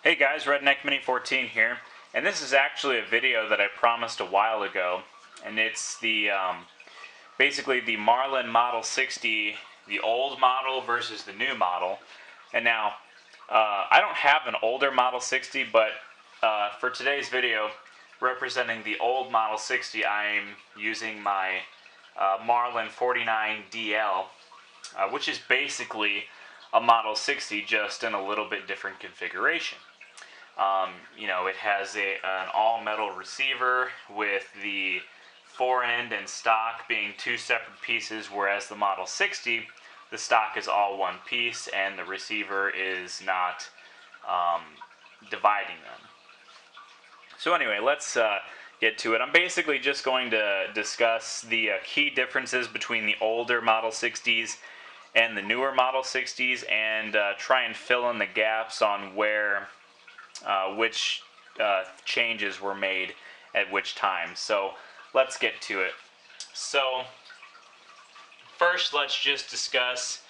Hey guys, Redneck Mini 14 here, and this is actually a video that I promised a while ago, and it's the basically the Marlin Model 60, the old model versus the new model. And now, I don't have an older Model 60, but for today's video, representing the old Model 60, I'm using my Marlin 49DL, which is basically a Model 60 just in a little bit different configuration. It has an all-metal receiver with the fore-end and stock being two separate pieces, whereas the Model 60, the stock is all one piece and the receiver is not dividing them. So anyway, let's get to it. I'm basically just going to discuss the key differences between the older Model 60s and the newer Model 60s and try and fill in the gaps on where which changes were made at which time. So let's get to it. So first, let's just discuss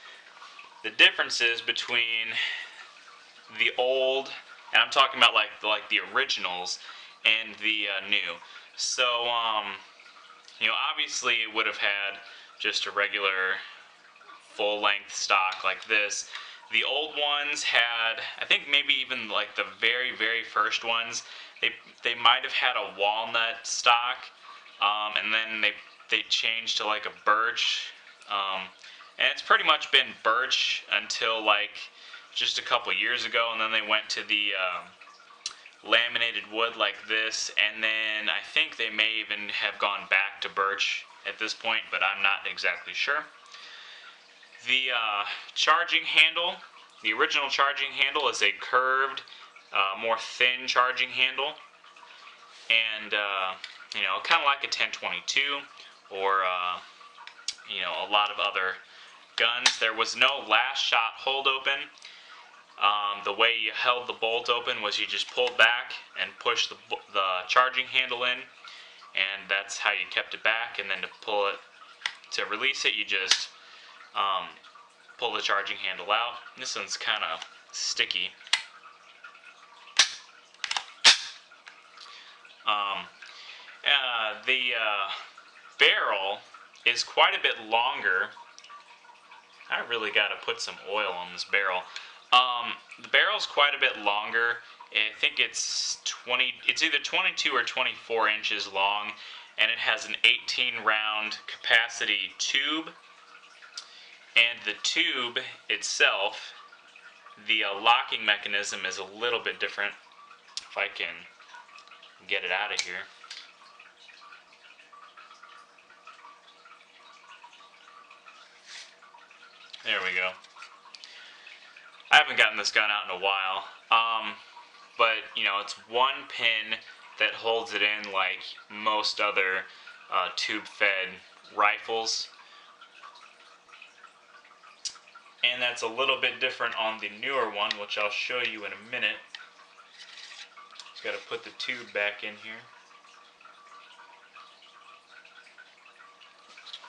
the differences between the old, and I'm talking about like the originals, and the new. So obviously it would have had just a regular full-length stock like this. The old ones had, I think maybe even like the very, very first ones, they might have had a walnut stock, and then they changed to like a birch, and it's pretty much been birch until like just a couple years ago, and then they went to the laminated wood like this, and then I think they may even have gone back to birch at this point, but I'm not exactly sure. The charging handle, the original charging handle is a curved, more thin charging handle, and kind of like a 1022 or a lot of other guns. There was no last shot hold open. The way you held the bolt open was you just pulled back and pushed the charging handle in, and that's how you kept it back. And then to release it, you just pull the charging handle out. This one's kind of sticky. The barrel is quite a bit longer. I really got to put some oil on this barrel. The barrel's quite a bit longer. I think it's either 22 or 24 inches long, and it has an 18 round capacity tube. And the tube itself, the locking mechanism is a little bit different. If I can get it out of here. There we go. I haven't gotten this gun out in a while, but it's one pin that holds it in like most other tube-fed rifles. And that's a little bit different on the newer one, which I'll show you in a minute. Just got to put the tube back in here.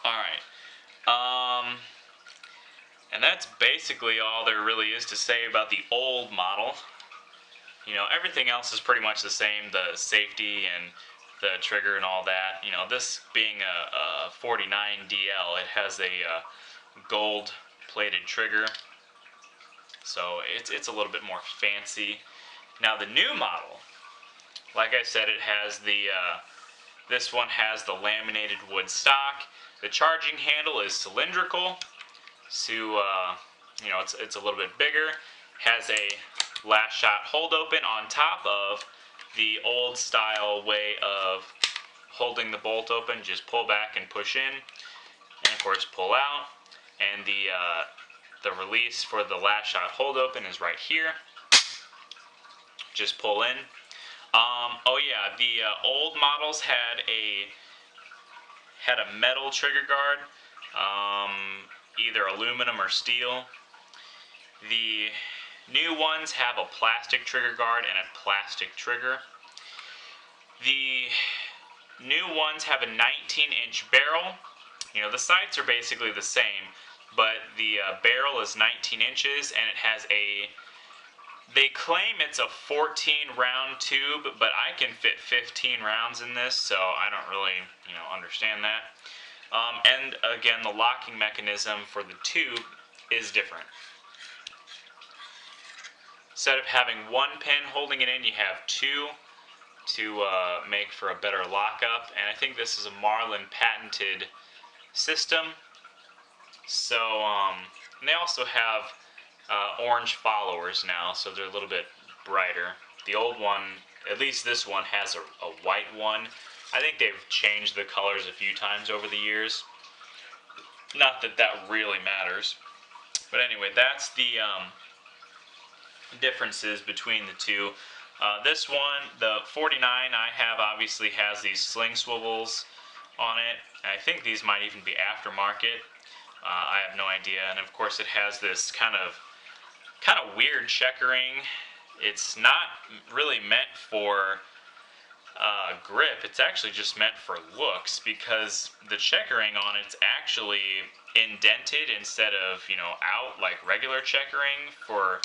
Alright. And that's basically all there really is to say about the old model. Everything else is pretty much the same, the safety and the trigger and all that. This being a 49DL, it has a gold plated trigger, so it's a little bit more fancy. Now the new model, like I said, it has this one has the laminated wood stock. The charging handle is cylindrical, so it's a little bit bigger. Has a last shot hold open on top of the old style way of holding the bolt open. Just pull back and push in, and of course pull out. And the release for the last shot hold open is right here. Just pull in. Oh yeah, the old models had a metal trigger guard, either aluminum or steel. The new ones have a plastic trigger guard and a plastic trigger. The new ones have a 19-inch barrel. The sights are basically the same, but the barrel is 19 inches, and it has a They claim it's a 14 round tube, but I can fit 15 rounds in this, so I don't really, understand that. And again, the locking mechanism for the tube is different. Instead of having one pin holding it in, you have two to make for a better lockup. And I think this is a Marlin patented system. So, and they also have orange followers now, so they're a little bit brighter. The old one, at least this one, has a white one. I think they've changed the colors a few times over the years. Not that that really matters. But anyway, that's the differences between the two. This one, the 49 I have, obviously has these sling swivels on it. I think these might even be aftermarket. I have no idea. And of course it has this kind of weird checkering. It's not really meant for grip. It's actually just meant for looks, because the checkering on it's actually indented instead of out like regular checkering for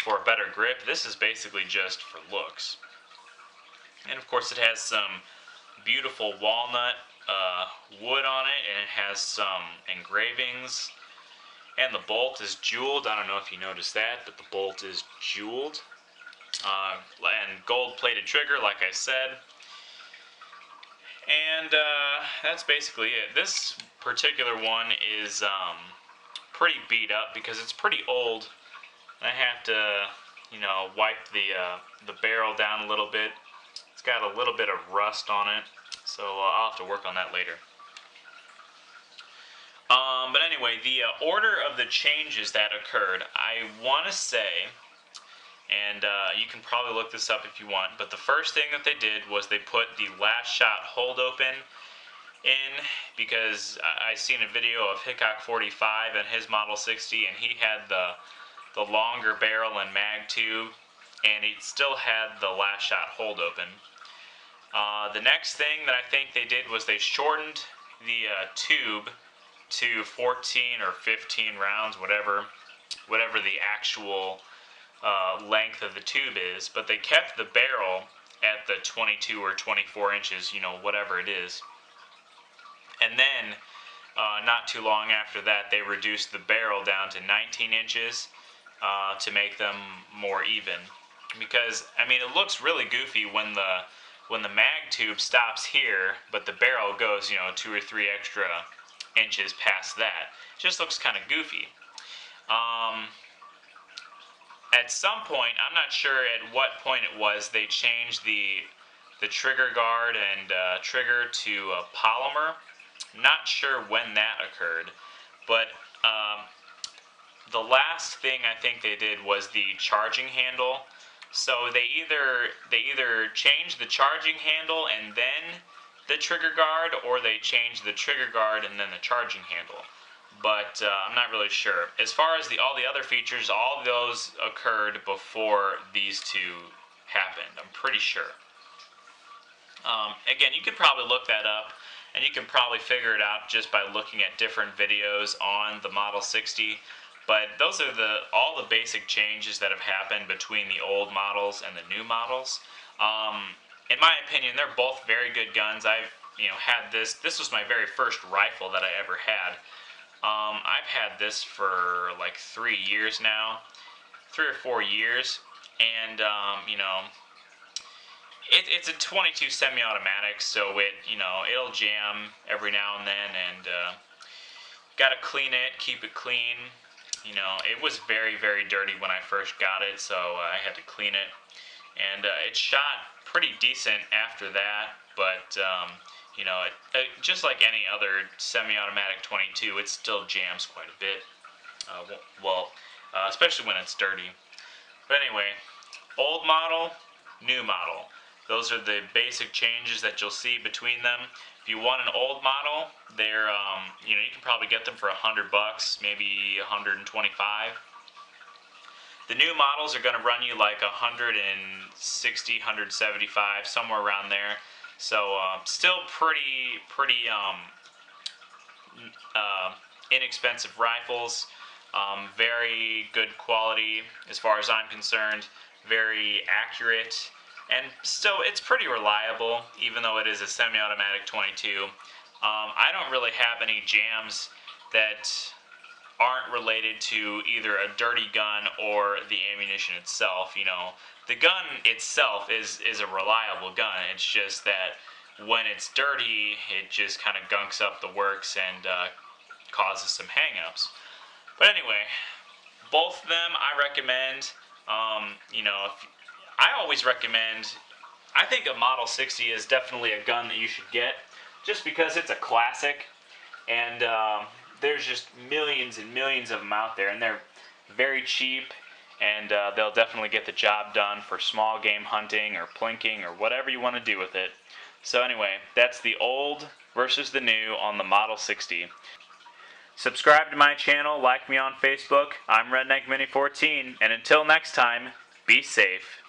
a better grip. This is basically just for looks. And of course it has some beautiful walnut wood on it, and it has some engravings. And the bolt is jeweled. I don't know if you noticed that, but the bolt is jeweled. And gold-plated trigger, like I said. And that's basically it. This particular one is pretty beat up because it's pretty old. I have to, wipe the barrel down a little bit. It's got a little bit of rust on it, so I'll have to work on that later. But anyway, the order of the changes that occurred, I want to say, and you can probably look this up if you want, but the first thing that they did was they put the last shot hold open in, because I seen a video of Hickok 45 and his Model 60, and he had the longer barrel and mag tube, and it still had the last shot hold open. The next thing that I think they did was they shortened the tube to 14 or 15 rounds, whatever the actual length of the tube is, but they kept the barrel at the 22 or 24 inches, whatever it is. And then, not too long after that, they reduced the barrel down to 19 inches to make them more even. Because, it looks really goofy when the mag tube stops here, but the barrel goes, 2 or 3 extra inches past that. It just looks kind of goofy. At some point, I'm not sure at what point it was, they changed the trigger guard and trigger to polymer. Not sure when that occurred, but the last thing I think they did was the charging handle. So they either changed the charging handle and then the trigger guard, or they changed the trigger guard and then the charging handle. But I'm not really sure. As far as all the other features, all of those occurred before these two happened, I'm pretty sure. Again, you could probably look that up, and you can probably figure it out just by looking at different videos on the Model 60. But those are all the basic changes that have happened between the old models and the new models. In my opinion, they're both very good guns. I've had this. This was my very first rifle that I ever had. I've had this for like 3 years now, 3 or 4 years, and it's a 22 semi-automatic, so it'll jam every now and then, and gotta clean it, keep it clean. It was very, very dirty when I first got it, so I had to clean it, and it shot pretty decent after that, but just like any other semi-automatic 22, it still jams quite a bit. Especially when it's dirty. But anyway, old model, new model. Those are the basic changes that you'll see between them. If you want an old model, they're you can probably get them for $100, maybe $125. The new models are going to run you like $160, $175, somewhere around there. So still pretty inexpensive rifles, Very good quality as far as I'm concerned, very accurate, and still it's pretty reliable even though it is a semi-automatic 22. I don't really have any jams that aren't related to either a dirty gun or the ammunition itself. The gun itself is a reliable gun. It's just that when it's dirty, it just kind of gunks up the works and causes some hangups. But anyway, both of them I recommend. I always recommend. I think a Model 60 is definitely a gun that you should get, just because it's a classic, and there's just millions and millions of them out there, and they're very cheap, and they'll definitely get the job done for small game hunting or plinking or whatever you want to do with it. So anyway, that's the old versus the new on the Model 60. Subscribe to my channel, like me on Facebook. I'm Redneck Mini 14, and until next time, be safe.